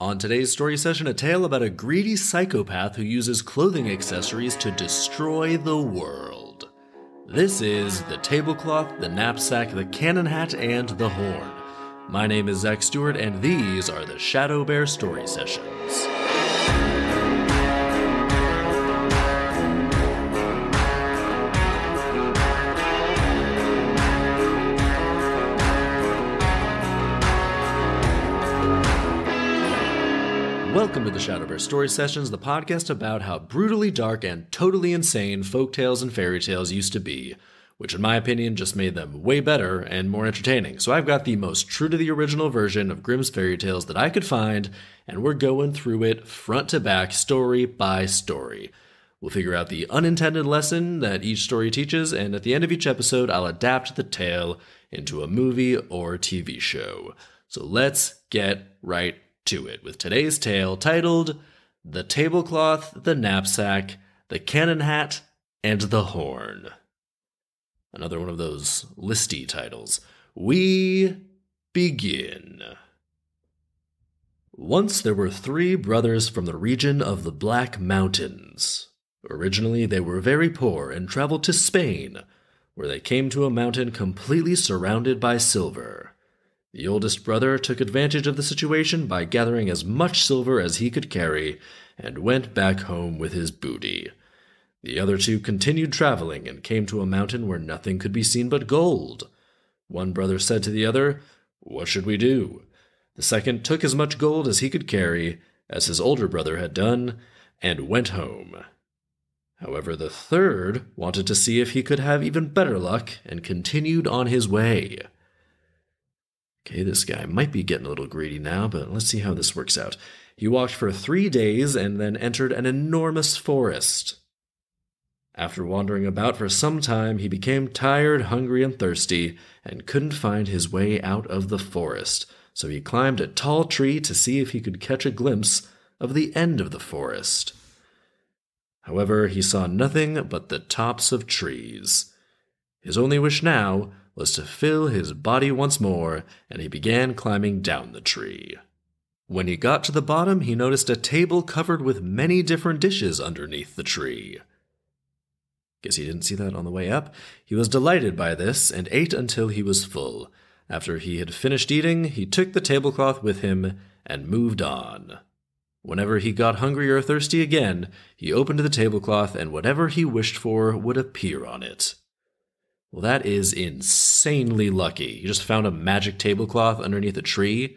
On today's story session, a tale about a greedy psychopath who uses clothing accessories to destroy the world. This is the tablecloth, the knapsack, the cannon hat, and the horn. My name is Zach Stewart, and these are the ShadowBear Story Sessions. Welcome to the ShadowBear Story Sessions, the podcast about how brutally dark and totally insane folktales and fairy tales used to be, which in my opinion just made them way better and more entertaining. So I've got the most true to the original version of Grimm's fairy tales that I could find, and we're going through it front to back, story by story. We'll figure out the unintended lesson that each story teaches, and at the end of each episode, I'll adapt the tale into a movie or TV show. So let's get right to it with today's tale titled The Tablecloth, the Knapsack, the Cannon Hat, and the Horn. Another one of those listy titles. We begin. Once there were 3 brothers from the region of the Black Mountains. Originally they were very poor and traveled to Spain, where they came to a mountain completely surrounded by silver. The oldest brother took advantage of the situation by gathering as much silver as he could carry and went back home with his booty. The other 2 continued traveling and came to a mountain where nothing could be seen but gold. One brother said to the other, "What should we do?" The second took as much gold as he could carry, as his older brother had done, and went home. However, the third wanted to see if he could have even better luck and continued on his way. Okay, this guy might be getting a little greedy now, but let's see how this works out. He walked for 3 days and then entered an enormous forest. After wandering about for some time, he became tired, hungry, and thirsty, and couldn't find his way out of the forest, so he climbed a tall tree to see if he could catch a glimpse of the end of the forest. However, he saw nothing but the tops of trees. His only wish now was to fill his body once more, and he began climbing down the tree. When he got to the bottom, he noticed a table covered with many different dishes underneath the tree. Guess he didn't see that on the way up. He was delighted by this and ate until he was full. After he had finished eating, he took the tablecloth with him and moved on. Whenever he got hungry or thirsty again, he opened the tablecloth and whatever he wished for would appear on it. Well, that is insanely lucky. He just found a magic tablecloth underneath a tree,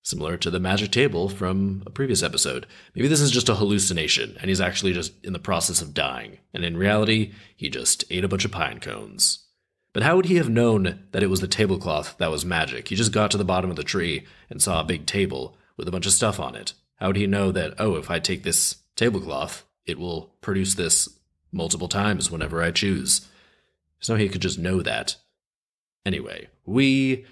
similar to the magic table from a previous episode. Maybe this is just a hallucination, and he's actually just in the process of dying, and in reality, he just ate a bunch of pine cones. But how would he have known that it was the tablecloth that was magic? He just got to the bottom of the tree and saw a big table with a bunch of stuff on it. How would he know that, oh, if I take this tablecloth, it will produce this multiple times whenever I choose? So he could just know that. Anyway, we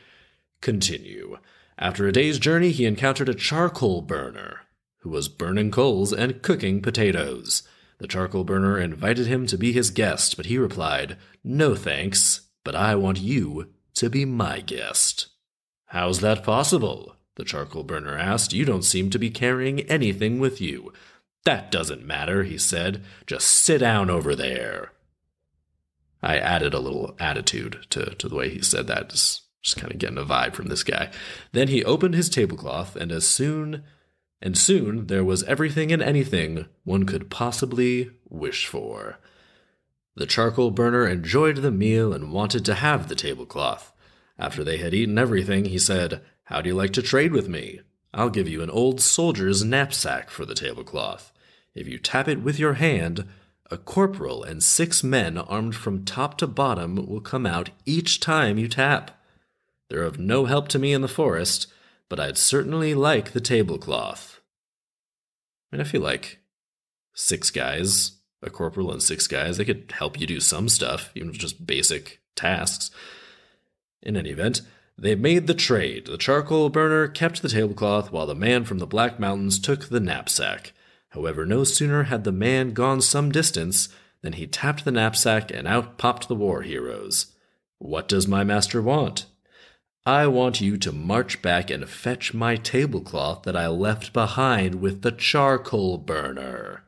continue. After a day's journey, he encountered a charcoal burner, who was burning coals and cooking potatoes. The charcoal burner invited him to be his guest, but he replied, "No thanks, but I want you to be my guest." "How's that possible?" the charcoal burner asked. "You don't seem to be carrying anything with you." "That doesn't matter," he said. "Just sit down over there." I added a little attitude to the way he said that, just kind of getting a vibe from this guy. Then he opened his tablecloth, and soon there was everything and anything one could possibly wish for. The charcoal burner enjoyed the meal and wanted to have the tablecloth. After they had eaten everything, he said, "How do you like to trade with me? I'll give you an old soldier's knapsack for the tablecloth. If you tap it with your hand, a corporal and 6 men armed from top to bottom will come out each time you tap. They're of no help to me in the forest, but I'd certainly like the tablecloth." I feel like 6 guys, a corporal and 6 guys, they could help you do some stuff, even if it's just basic tasks. In any event, they made the trade. The charcoal burner kept the tablecloth while the man from the Black Mountains took the knapsack. However, no sooner had the man gone some distance than he tapped the knapsack and out popped the war heroes. "What does my master want?" I want you to march back and fetch my tablecloth that I left behind with the charcoal burner.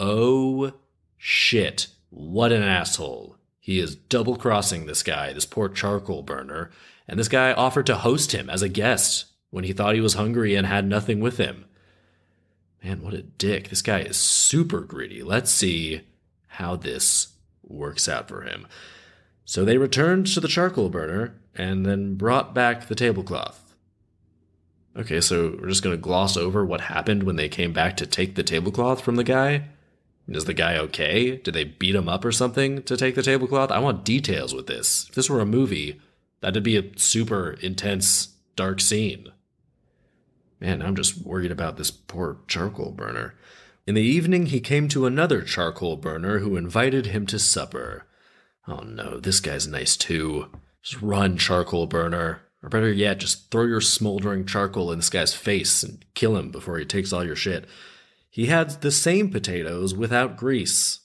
Oh, shit. What an asshole. He is double-crossing this guy, this poor charcoal burner, and this guy offered to host him as a guest when he thought he was hungry and had nothing with him. Man, what a dick. This guy is super greedy. Let's see how this works out for him. So they returned to the charcoal burner and then brought back the tablecloth. Okay, so we're just going to gloss over what happened when they came back to take the tablecloth from the guy. Is the guy okay? Did they beat him up or something to take the tablecloth? I want details with this. If this were a movie, that'd be a super intense, dark scene. Man, I'm just worried about this poor charcoal burner. In the evening, he came to another charcoal burner who invited him to supper. Oh no, this guy's nice too. Just run, charcoal burner. Or better yet, just throw your smoldering charcoal in this guy's face and kill him before he takes all your shit. He had the same potatoes without grease.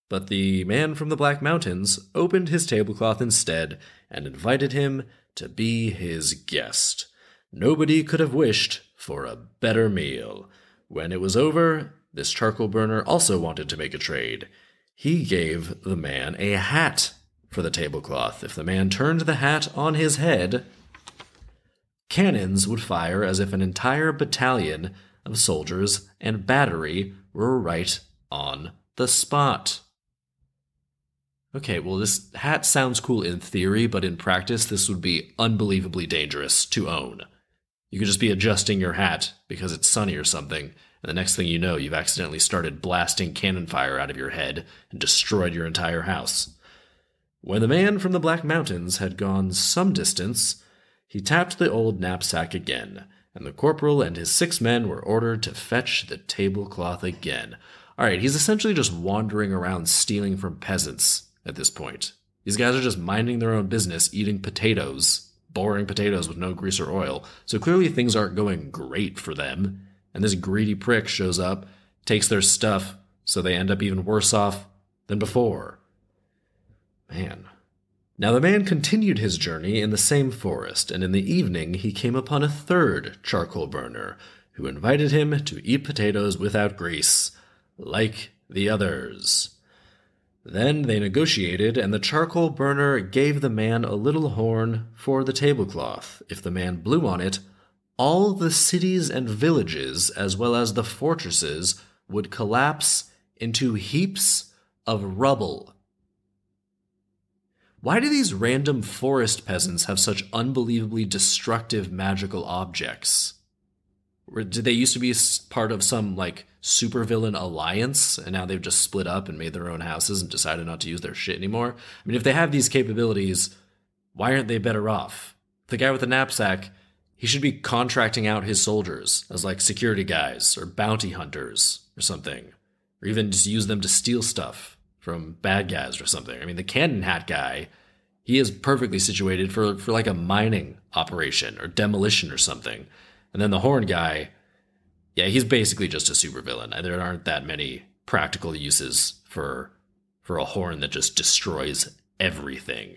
But the man from the Black Mountains opened his tablecloth instead and invited him to be his guest. Nobody could have wished for a better meal. When it was over, this charcoal burner also wanted to make a trade. He gave the man a hat for the tablecloth. If the man turned the hat on his head, cannons would fire as if an entire battalion of soldiers and battery were right on the spot. Okay, well, this hat sounds cool in theory, but in practice, this would be unbelievably dangerous to own. You could just be adjusting your hat because it's sunny or something, and the next thing you know, you've accidentally started blasting cannon fire out of your head and destroyed your entire house. When the man from the Black Mountains had gone some distance, he tapped the old knapsack again, and the corporal and his 6 men were ordered to fetch the tablecloth again. Alright, he's essentially just wandering around stealing from peasants at this point. These guys are just minding their own business, eating potatoes, boring potatoes with no grease or oil, so clearly things aren't going great for them, and this greedy prick shows up, takes their stuff, so they end up even worse off than before. Man. Now the man continued his journey in the same forest, and in the evening he came upon a third charcoal burner, who invited him to eat potatoes without grease, like the others. Then they negotiated, and the charcoal burner gave the man a little horn for the tablecloth. If the man blew on it, all the cities and villages, as well as the fortresses, would collapse into heaps of rubble. Why do these random forest peasants have such unbelievably destructive magical objects? Did they used to be part of some, supervillain alliance, and now they've just split up and made their own houses and decided not to use their shit anymore? I mean, if they have these capabilities, why aren't they better off? The guy with the knapsack, he should be contracting out his soldiers as, security guys or bounty hunters or something. Or even just use them to steal stuff from bad guys or something. I mean, the cannon hat guy, he is perfectly situated for a mining operation or demolition or something. And then the horn guy, yeah, he's basically just a supervillain. There aren't that many practical uses for a horn that just destroys everything.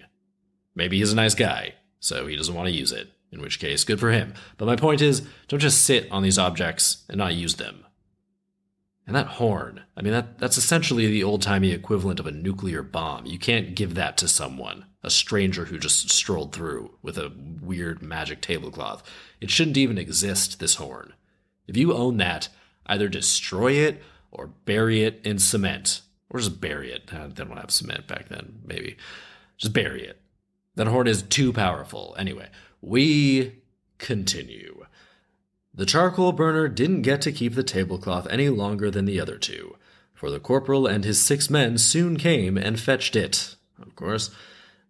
Maybe he's a nice guy, so he doesn't want to use it, in which case, good for him. But my point is, don't just sit on these objects and not use them. And that horn, I mean, that's essentially the old-timey equivalent of a nuclear bomb. You can't give that to someone, a stranger who just strolled through with a weird magic tablecloth. It shouldn't even exist, this horn. If you own that, either destroy it or bury it in cement. Or just bury it. They don't have cement back then, maybe. Just bury it. That horn is too powerful. Anyway, we continue. The charcoal burner didn't get to keep the tablecloth any longer than the other two, for the corporal and his 6 men soon came and fetched it, of course.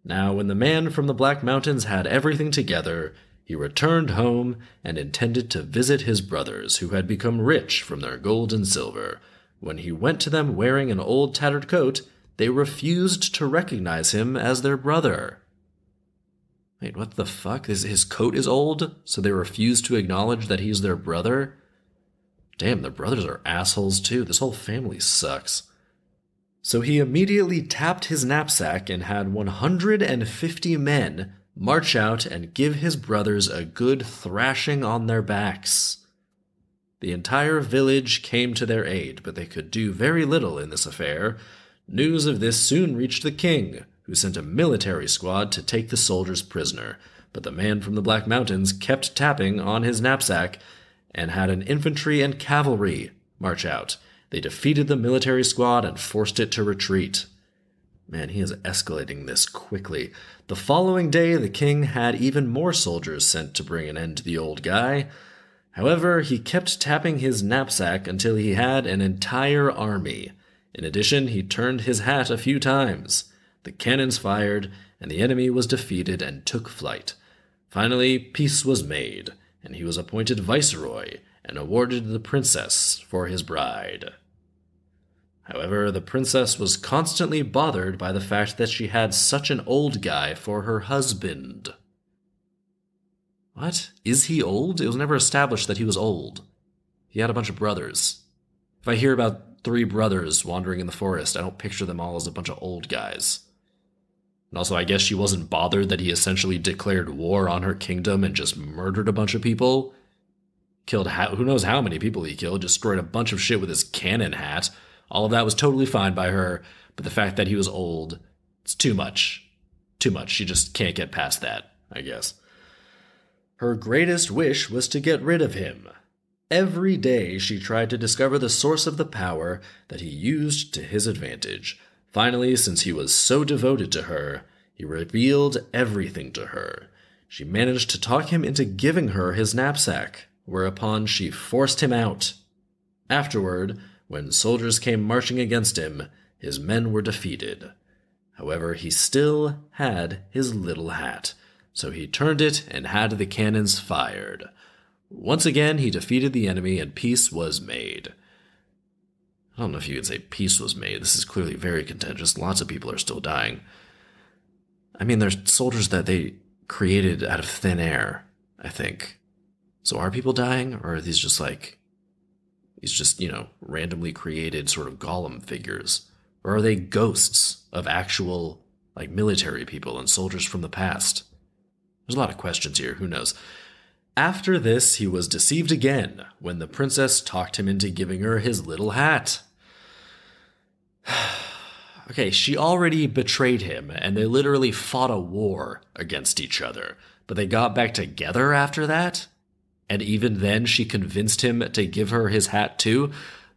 Now, when the man from the Black Mountains had everything together, he returned home and intended to visit his brothers, who had become rich from their gold and silver. When he went to them wearing an old tattered coat, they refused to recognize him as their brother. Wait, what the fuck? His coat is old, so they refuse to acknowledge that he's their brother? Damn, the brothers are assholes too. This whole family sucks. So he immediately tapped his knapsack and had 150 men march out and give his brothers a good thrashing on their backs. The entire village came to their aid, but they could do very little in this affair. News of this soon reached the king, who sent a military squad to take the soldiers prisoner, but the man from the Black Mountains kept tapping on his knapsack and had an infantry and cavalry march out. They defeated the military squad and forced it to retreat. Man, he is escalating this quickly. The following day, the king had even more soldiers sent to bring an end to the old guy. However, he kept tapping his knapsack until he had an entire army. In addition, he turned his hat a few times. The cannons fired, and the enemy was defeated and took flight. Finally, peace was made, and he was appointed viceroy and awarded the princess for his bride. However, the princess was constantly bothered by the fact that she had such an old guy for her husband. What? Is he old? It was never established that he was old. He had a bunch of brothers. If I hear about 3 brothers wandering in the forest, I don't picture them all as a bunch of old guys. And also, I guess she wasn't bothered that he essentially declared war on her kingdom and just murdered a bunch of people. Killed who knows how many people he killed, destroyed a bunch of shit with his cannon hat. All of that was totally fine by her, but the fact that he was old, it's too much. Too much. She just can't get past that, I guess. Her greatest wish was to get rid of him. Every day she tried to discover the source of the power that he used to his advantage. Finally, since he was so devoted to her, he revealed everything to her. She managed to talk him into giving her his knapsack, whereupon she forced him out. Afterward, when soldiers came marching against him, his men were defeated. However, he still had his little hat, so he turned it and had the cannons fired. Once again, he defeated the enemy and peace was made. I don't know if you could say peace was made. This is clearly very contentious. Lots of people are still dying. I mean, there's soldiers that they created out of thin air, I think. So are people dying, or are these just randomly created sort of golem figures? Or are they ghosts of actual, military people and soldiers from the past? There's a lot of questions here, who knows? After this, he was deceived again when the princess talked him into giving her his little hat. Okay, she already betrayed him, and they literally fought a war against each other. But they got back together after that? And even then, she convinced him to give her his hat too?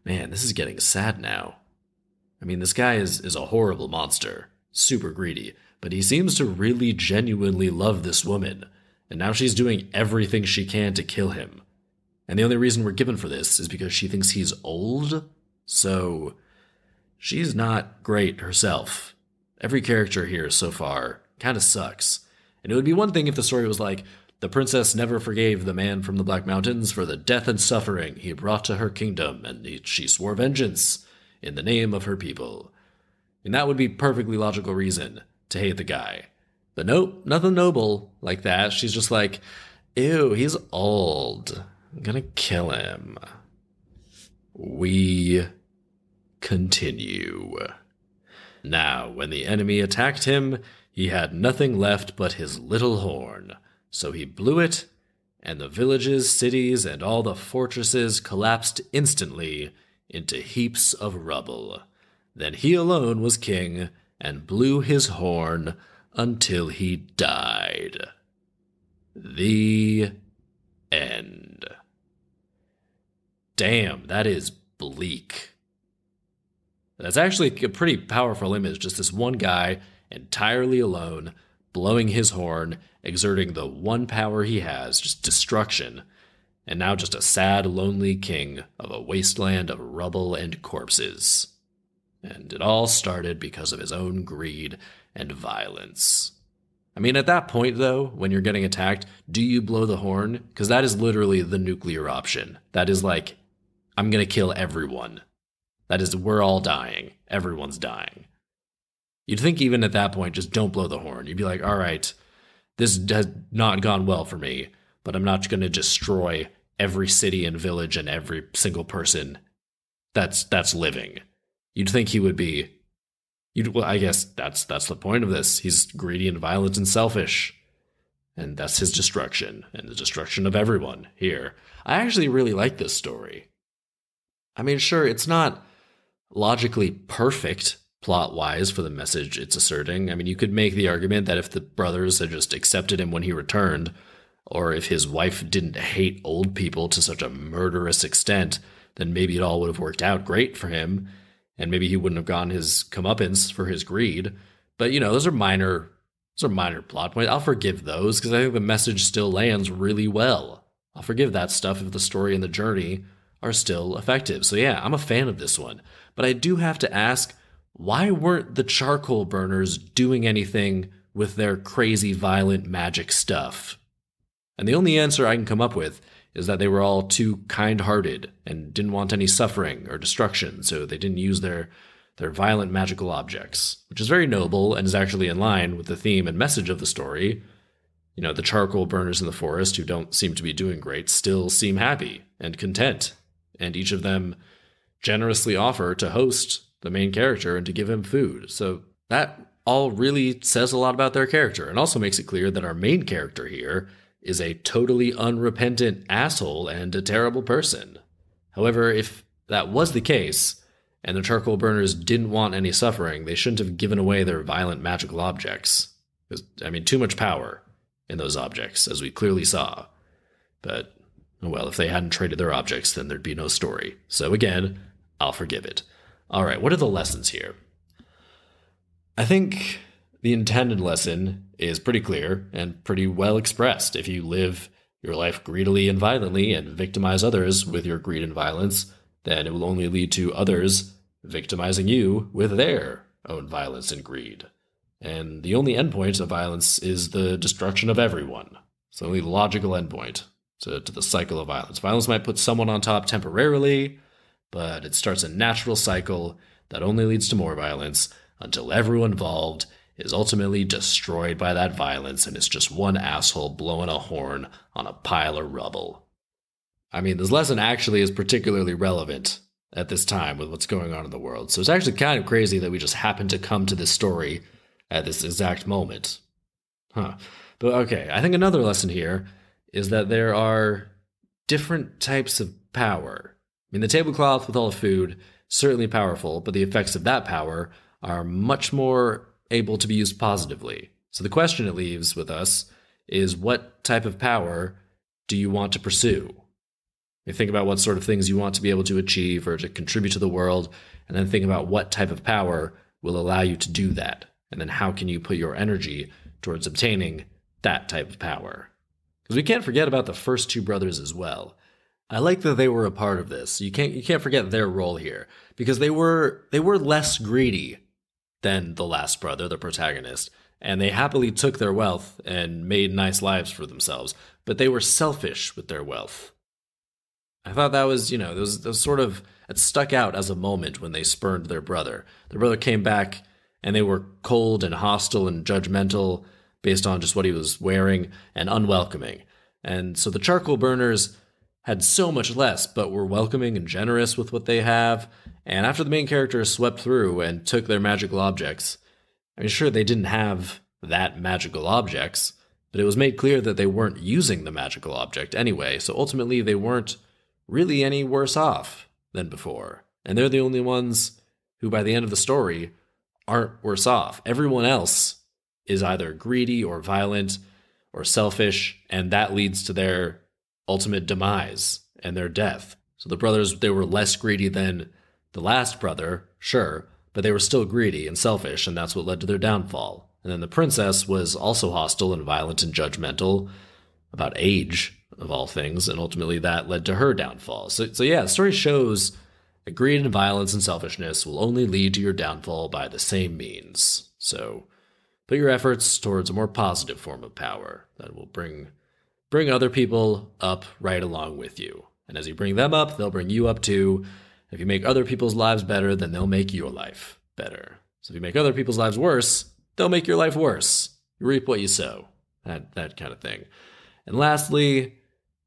Man, this is getting sad now. I mean, this guy is a horrible monster. Super greedy. But he seems to really genuinely love this woman. And now she's doing everything she can to kill him. And the only reason we're given for this is because she thinks he's old? So, she's not great herself. Every character here so far kind of sucks. And it would be one thing if the story was like, the princess never forgave the man from the Black Mountains for the death and suffering he brought to her kingdom, and she swore vengeance in the name of her people. And that would be perfectly logical reason to hate the guy. But nope, nothing noble like that. She's just like, ew, he's old. I'm gonna kill him. We continue. Now, when the enemy attacked him, he had nothing left but his little horn. So he blew it, and the villages, cities, and all the fortresses collapsed instantly into heaps of rubble. Then he alone was king, and blew his horn until he died. The end. Damn, that is bleak. That's actually a pretty powerful image, just this one guy, entirely alone, blowing his horn, exerting the one power he has, just destruction, and now just a sad, lonely king of a wasteland of rubble and corpses. And it all started because of his own greed and violence. I mean, at that point, though, when you're getting attacked, do you blow the horn? Because that is literally the nuclear option. That is like, I'm going to kill everyone. That is, we're all dying. Everyone's dying. You'd think even at that point, just don't blow the horn. You'd be like, all right, this has not gone well for me, but I'm not going to destroy every city and village and every single person that's living. You'd think he would be, well, I guess that's the point of this. He's greedy and violent and selfish. and that's his destruction, and the destruction of everyone here. I actually really like this story. I mean, sure, it's not logically perfect plot-wise for the message it's asserting. I mean, you could make the argument that if the brothers had just accepted him when he returned, or if his wife didn't hate old people to such a murderous extent, then maybe it all would have worked out great for him, and maybe he wouldn't have gotten his comeuppance for his greed. But, those are minor plot points. I'll forgive those, because I think the message still lands really well. I'll forgive that stuff if the story and the journey are still effective. So yeah, I'm a fan of this one. But I do have to ask, why weren't the charcoal burners doing anything with their crazy violent magic stuff? And the only answer I can come up with is that they were all too kind-hearted and didn't want any suffering or destruction, so they didn't use their violent magical objects, which is very noble and is actually in line with the theme and message of the story. The charcoal burners in the forest, who don't seem to be doing great, still seem happy and content, and each of them generously offer to host the main character and to give him food. So that all really says a lot about their character, and also makes it clear that our main character here is a totally unrepentant asshole and a terrible person. However, if that was the case, and the charcoal burners didn't want any suffering, they shouldn't have given away their violent magical objects. Too much power in those objects, as we clearly saw. But, well, if they hadn't traded their objects, then there'd be no story. So again, I'll forgive it. All right, what are the lessons here? I think the intended lesson is pretty clear and pretty well expressed. If you live your life greedily and violently and victimize others with your greed and violence, then it will only lead to others victimizing you with their own violence and greed. And the only endpoint of violence is the destruction of everyone. It's the only logical endpoint to the cycle of violence. Violence might put someone on top temporarily, but it starts a natural cycle that only leads to more violence until everyone involved is ultimately destroyed by that violence, and it's just one asshole blowing a horn on a pile of rubble. This lesson actually is particularly relevant at this time with what's going on in the world. So it's actually kind of crazy that we just happened to come to this story at this exact moment. But okay, I think another lesson here is that there are different types of power. The tablecloth with all the food, certainly powerful, but the effects of that power are much more able to be used positively. So the question it leaves with us is, what type of power do you want to pursue? You think about what sort of things you want to be able to achieve or to contribute to the world, and then think about what type of power will allow you to do that. And then how can you put your energy towards obtaining that type of power? Because we can't forget about the first two brothers as well. I like that they were a part of this. You can't forget their role here, because they were less greedy than the last brother, the protagonist, and they happily took their wealth and made nice lives for themselves, but they were selfish with their wealth. I thought that was, it was sort of, it stuck out as a moment when they spurned their brother. Their brother came back, and they were cold and hostile and judgmental based on just what he was wearing and unwelcoming. And so the charcoal burners had so much less, but were welcoming and generous with what they have. And after the main characters swept through and took their magical objects, sure, they didn't have that magical objects, but it was made clear that they weren't using the magical object anyway, so ultimately they weren't really any worse off than before. And they're the only ones who, by the end of the story, aren't worse off. Everyone else is either greedy or violent or selfish, and that leads to their ultimate demise and their death. So the brothers, they were less greedy than the last brother, sure, but they were still greedy and selfish, and that's what led to their downfall. And then the princess was also hostile and violent and judgmental about age, of all things, and ultimately that led to her downfall. So yeah, the story shows that greed and violence and selfishness will only lead to your downfall by the same means. So put your efforts towards a more positive form of power that will bring other people up right along with you. And as you bring them up, they'll bring you up too. If you make other people's lives better, then they'll make your life better. So if you make other people's lives worse, they'll make your life worse. You reap what you sow. That kind of thing. And lastly,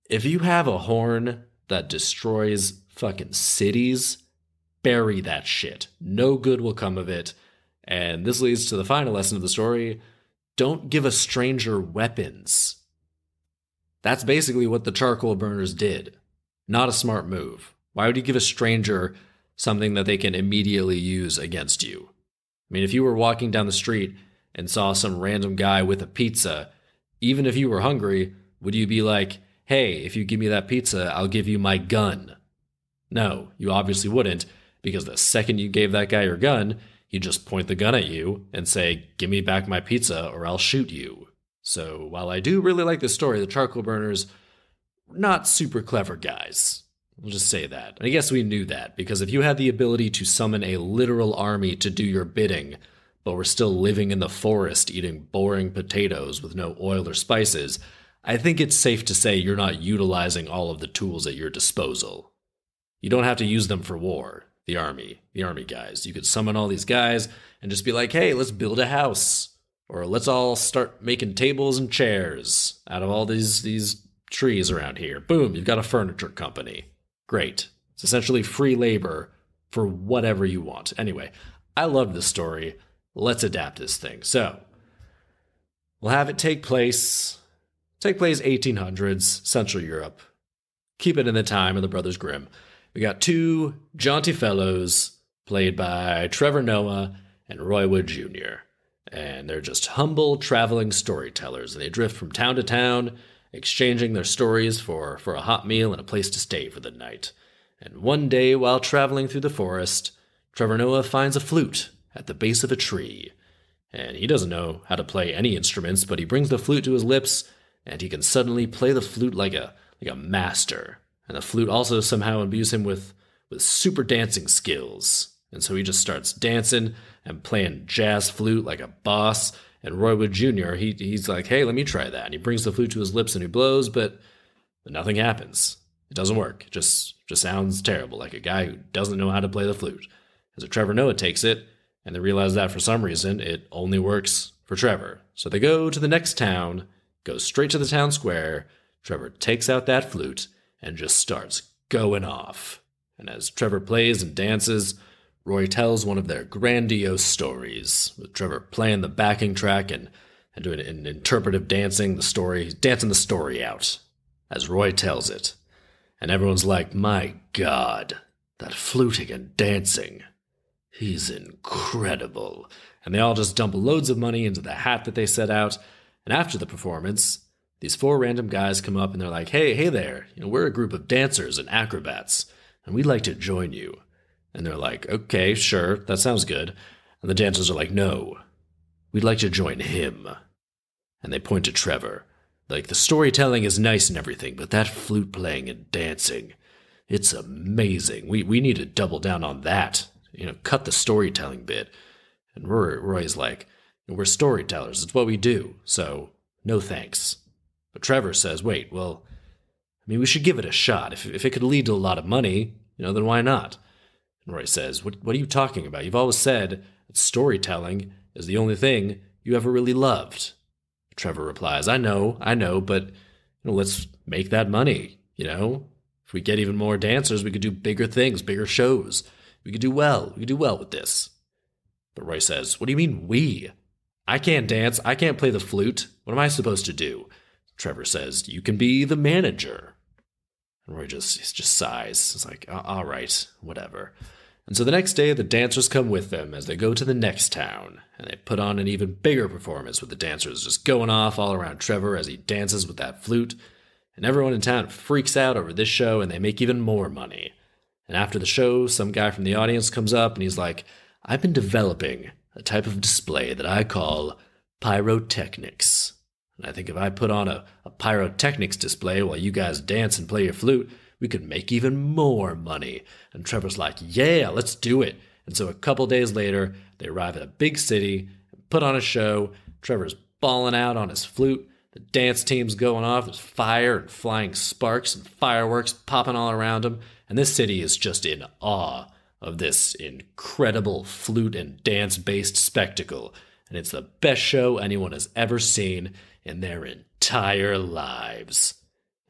if you have a horn that destroys fucking cities, bury that shit. No good will come of it. And this leads to the final lesson of the story. Don't give a stranger weapons. That's basically what the charcoal burners did. Not a smart move. Why would you give a stranger something that they can immediately use against you? I mean, if you were walking down the street and saw some random guy with a pizza, even if you were hungry, would you be like, hey, if you give me that pizza, I'll give you my gun? No, you obviously wouldn't, because the second you gave that guy your gun, he'd just point the gun at you and say, give me back my pizza or I'll shoot you. So while I do really like this story, the charcoal burners, not super clever guys. We'll just say that. And I guess we knew that, because if you had the ability to summon a literal army to do your bidding, but were still living in the forest eating boring potatoes with no oil or spices, I think it's safe to say you're not utilizing all of the tools at your disposal. You don't have to use them for war, the army guys. You could summon all these guys and just be like, hey, let's build a house. Or let's all start making tables and chairs out of all these trees around here. Boom, you've got a furniture company. Great. It's essentially free labor for whatever you want. Anyway, I love this story. Let's adapt this thing. So, we'll have it take place 1800s, Central Europe. Keep it in the time of the Brothers Grimm. We got two jaunty fellows played by Trevor Noah and Roy Wood Jr., and they're just humble traveling storytellers, and they drift from town to town, exchanging their stories for a hot meal and a place to stay for the night. And one day, while traveling through the forest, Trevor Noah finds a flute at the base of a tree. And he doesn't know how to play any instruments, but he brings the flute to his lips, and he can suddenly play the flute like a master. And the flute also somehow imbues him with super dancing skills. And so he just starts dancing and playing jazz flute like a boss. And Roy Wood Jr., he's like, hey, let me try that. And he brings the flute to his lips and he blows, but nothing happens. It doesn't work. It just sounds terrible, like a guy who doesn't know how to play the flute. And so Trevor Noah takes it, and they realize that for some reason it only works for Trevor. So they go to the next town, go straight to the town square. Trevor takes out that flute and just starts going off. And as Trevor plays and dances, Roy tells one of their grandiose stories, with Trevor playing the backing track and doing an interpretive dancing, he's dancing the story out, as Roy tells it. And everyone's like, my God, that fluting and dancing, he's incredible. And they all just dump loads of money into the hat that they set out. And after the performance, these four random guys come up and they're like, hey there, we're a group of dancers and acrobats, and we'd like to join you. And they're like, okay, sure, that sounds good. And the dancers are like, no, we'd like to join him. And they point to Trevor. Like, the storytelling is nice and everything, but that flute playing and dancing, it's amazing. We need to double down on that. Cut the storytelling bit. And Roy's like, we're storytellers, it's what we do, so no thanks. But Trevor says, wait, well, we should give it a shot. If it could lead to a lot of money, then why not? And Roy says, what are you talking about? You've always said that storytelling is the only thing you ever really loved. Trevor replies, I know, but let's make that money, If we get even more dancers, we could do bigger things, bigger shows. We could do well with this. But Roy says, what do you mean we? I can't dance, I can't play the flute. What am I supposed to do? Trevor says, you can be the manager. And Roy just sighs. It's like, all right, whatever. And so the next day, the dancers come with them as they go to the next town, and they put on an even bigger performance with the dancers just going off all around Trevor as he dances with that flute. And everyone in town freaks out over this show, and they make even more money. And after the show, some guy from the audience comes up, and he's like, I've been developing a type of display that I call pyrotechnics. And I think if I put on a pyrotechnics display while you guys dance and play your flute, we could make even more money. And Trevor's like, yeah, let's do it. And so a couple days later, they arrive at a big city and put on a show. Trevor's balling out on his flute. The dance team's going off. There's fire and flying sparks and fireworks popping all around him. And this city is just in awe of this incredible flute and dance-based spectacle. And it's the best show anyone has ever seen in their entire lives.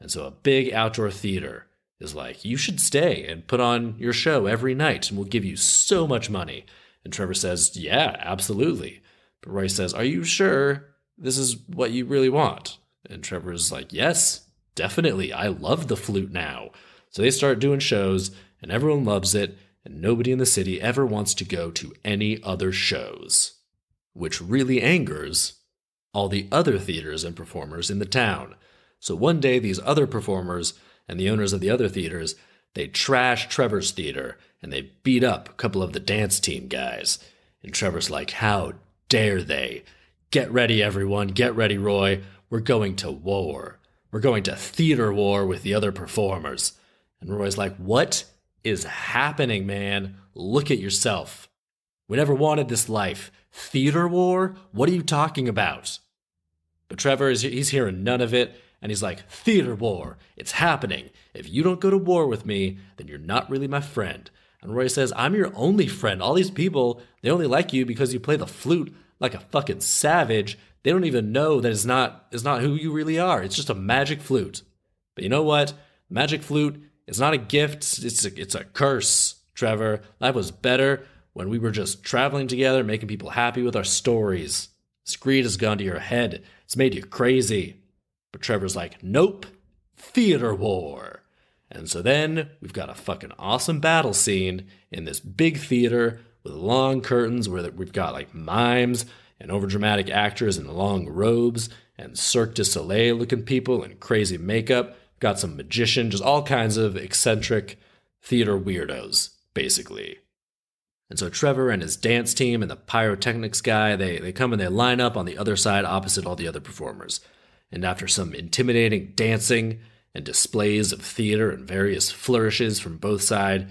And so a big outdoor theater is like, you should stay and put on your show every night, and we'll give you so much money. And Trevor says, yeah, absolutely. But Roy says, are you sure this is what you really want? And Trevor's like, yes, definitely, I love the flute now. So they start doing shows, and everyone loves it, and nobody in the city ever wants to go to any other shows, which really angers all the other theaters and performers in the town. So one day, these other performers and the owners of the other theaters, they trash Trevor's theater, and they beat up a couple of the dance team guys. And Trevor's like, how dare they? Get ready, everyone. Get ready, Roy. We're going to war. We're going to theater war with the other performers. And Roy's like, what is happening, man? Look at yourself. We never wanted this life. Theater war? What are you talking about? But Trevor, he's hearing none of it. And he's like, theater war, it's happening. If you don't go to war with me, then you're not really my friend. And Roy says, I'm your only friend. All these people, they only like you because you play the flute like a fucking savage. They don't even know that it's not who you really are. It's just a magic flute. But you know what? Magic flute is not a gift. It's a curse, Trevor. Life was better when we were just traveling together, making people happy with our stories. This greed has gone to your head. It's made you crazy. But Trevor's like, nope, theater war. And so then we've got a fucking awesome battle scene in this big theater with long curtains where we've got like mimes and overdramatic actors in long robes and Cirque du Soleil looking people in crazy makeup. Got some magician, just all kinds of eccentric theater weirdos, basically. And so Trevor and his dance team and the pyrotechnics guy, they come and they line up on the other side opposite all the other performers. And after some intimidating dancing and displays of theater and various flourishes from both sides,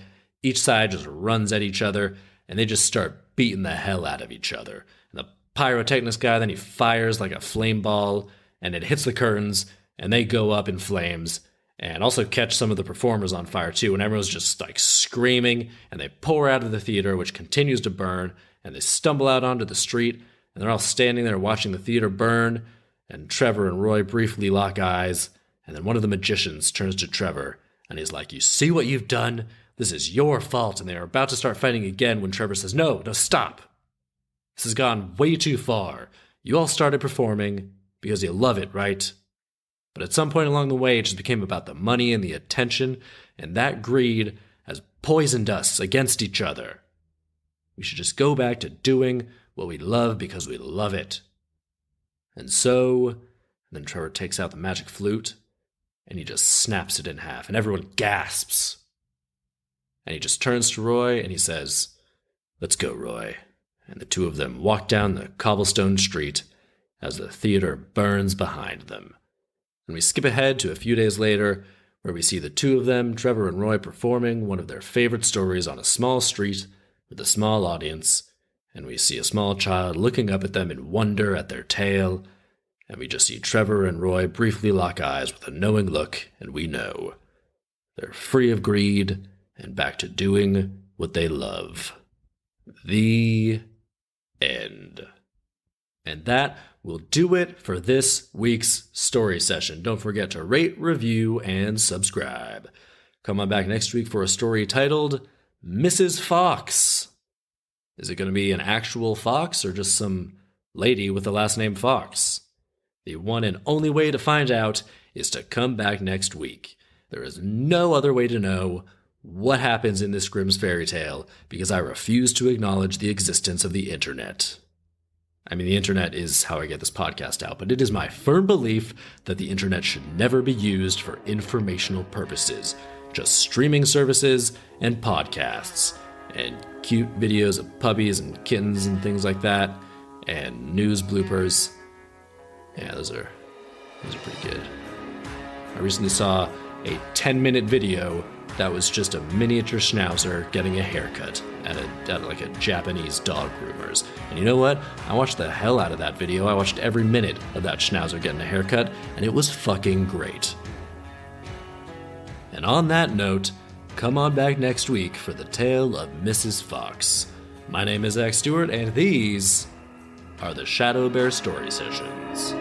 each side just runs at each other, and they just start beating the hell out of each other. And the pyrotechnics guy, then he fires like a flame ball, and it hits the curtains, and they go up in flames, and also catch some of the performers on fire too, and everyone's just like screaming, and they pour out of the theater, which continues to burn, and they stumble out onto the street, and they're all standing there watching the theater burn. And Trevor and Roy briefly lock eyes, and then one of the magicians turns to Trevor, and he's like, you see what you've done? This is your fault. And they're about to start fighting again when Trevor says, no, stop. This has gone way too far. You all started performing because you love it, right? But at some point along the way, it just became about the money and the attention, and that greed has poisoned us against each other. We should just go back to doing what we love because we love it. And then Trevor takes out the magic flute, and he just snaps it in half, and everyone gasps. And he just turns to Roy, and he says, let's go, Roy. And the two of them walk down the cobblestone street as the theater burns behind them. And we skip ahead to a few days later, where we see the two of them, Trevor and Roy, performing one of their favorite stories on a small street with a small audience. And we see a small child looking up at them in wonder at their tale, and we just see Trevor and Roy briefly lock eyes with a knowing look, and we know they're free of greed and back to doing what they love. The end. And that will do it for this week's story session. Don't forget to rate, review, and subscribe. Come on back next week for a story titled Mrs. Fox. Is it going to be an actual fox or just some lady with the last name Fox? The one and only way to find out is to come back next week. There is no other way to know what happens in this Grimm's fairy tale because I refuse to acknowledge the existence of the internet. I mean, the internet is how I get this podcast out, but it is my firm belief that the internet should never be used for informational purposes. Just streaming services and podcasts. And cute videos of puppies and kittens and things like that, and news bloopers. Yeah, those are pretty good. I recently saw a 10-minute video that was just a miniature schnauzer getting a haircut at like a Japanese dog groomers. And you know what? I watched the hell out of that video. I watched every minute of that schnauzer getting a haircut, and it was fucking great. And on that note, come on back next week for the tale of Mrs. Fox. My name is Zach Stewart, and these are the ShadowBear Story Sessions.